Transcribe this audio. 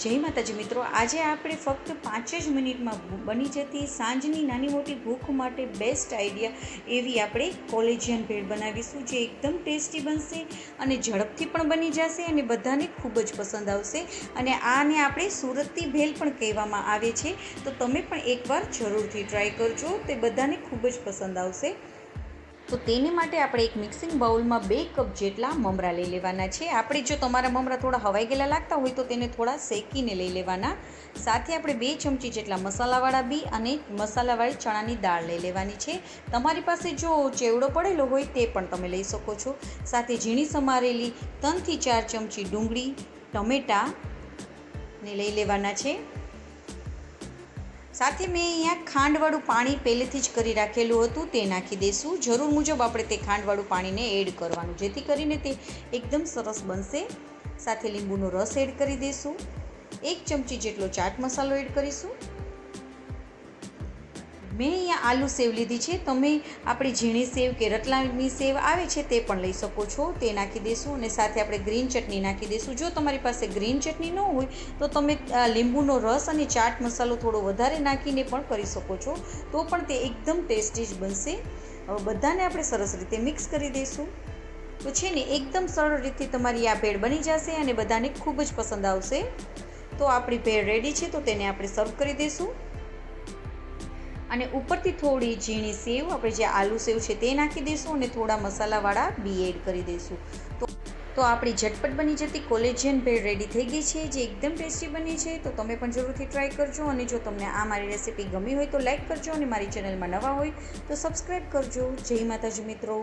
જય માતાજી મિત્રો, આજે આપણે ફક્ત 5 જ મિનિટમાં બની જતી સાંજની નાની મોટી ભૂખ માટે બેસ્ટ આઈડિયા એવી આપણે કોલેજિયન ભેળ બનાવીશું, જે એકદમ ટેસ્ટી બનશે અને ઝડપથી પણ બની જશે અને બધાને ખૂબ જ પસંદ આવશે. અને આને આપણે સુરતી ભેળ પણ કહેવામાં આવે છે, તો તમે પણ એકવાર જરૂરથી ટ્રાય કરજો, તે બધાને ખૂબ જ પસંદ આવશે. તો તેને માટે આપણે એક મિક્સિંગ બાઉલમાં 2 કપ જેટલા મમરા લઈ લેવાના છે. આપણે જો તમારા મમરા થોડા હવાઈ ગયેલા લાગતા હોય તો તેને થોડા શેકીને લઈ લેવાના. સાથે આપણે 2 ચમચી જેટલા મસાલાવાળા બી અને મસાલાવાળી ચણાની દાળ લઈ લેવાની છે. તમારી પાસે જો ચેવડો પડેલો હોય તે પણ તમે લઈ શકો છો. સાથે ઝીણી સમારેલી 3 થી 4 ચમચી ડુંગળી, ટમેટાને લઈ લેવાના છે. સાથે મેં અહીંયા ખાંડવાળું પાણી પહેલેથી જ કરી રાખેલું હતું, તે નાખી દઈશું. જરૂર મુજબ આપણે તે ખાંડવાળું પાણીને એડ કરવાનું, જેથી કરીને તે એકદમ સરસ બનશે. સાથે લીંબુનો રસ એડ કરી દઈશું. 1 ચમચી જેટલો ચાટ મસાલો એડ કરીશું. મેં અહીંયા આલુ સેવ લીધી છે, તમે આપણી ઝીણી સેવ કે રતલામી સેવ આવે છે તે પણ લઈ શકો છો, તે નાખી દઈશું. અને સાથે આપણે ગ્રીન ચટણી નાખી દઈશું. જો તમારી પાસે ગ્રીન ચટણી ન હોય તો તમે લીંબુનો રસ અને ચાટ મસાલો થોડો વધારે નાખીને પણ કરી શકો છો, તો પણ તે એકદમ ટેસ્ટી જ બનશે. હવે બધાને આપણે સરસ રીતે મિક્સ કરી દઈશું. તો છે ને એકદમ સરળ રીતે તમારી આ ભેળ બની જશે અને બધાને ખૂબ જ પસંદ આવશે. તો આપણી ભેળ રેડી છે, તો તેને આપણે સર્વ કરી દઈશું. અને ઉપરથી થોડી ઝીણી સેવ, આપણે જે આલુ સેવ છે તે નાખી દઈશું અને થોડા મસાલાવાળા બી એડ કરી દઈશું. તો આપણી ઝટપટ બની જતી કોલેજિયન ભેળ રેડી થઈ ગઈ છે, જે એકદમ ટેસ્ટી બની છે. તો તમે પણ જરૂરથી ટ્રાય કરજો. અને જો તમને આ મારી રેસીપી ગમી હોય તો લાઈક કરજો, અને મારી ચેનલમાં નવા હોય તો સબસ્ક્રાઈબ કરજો. જય માતાજી મિત્રો.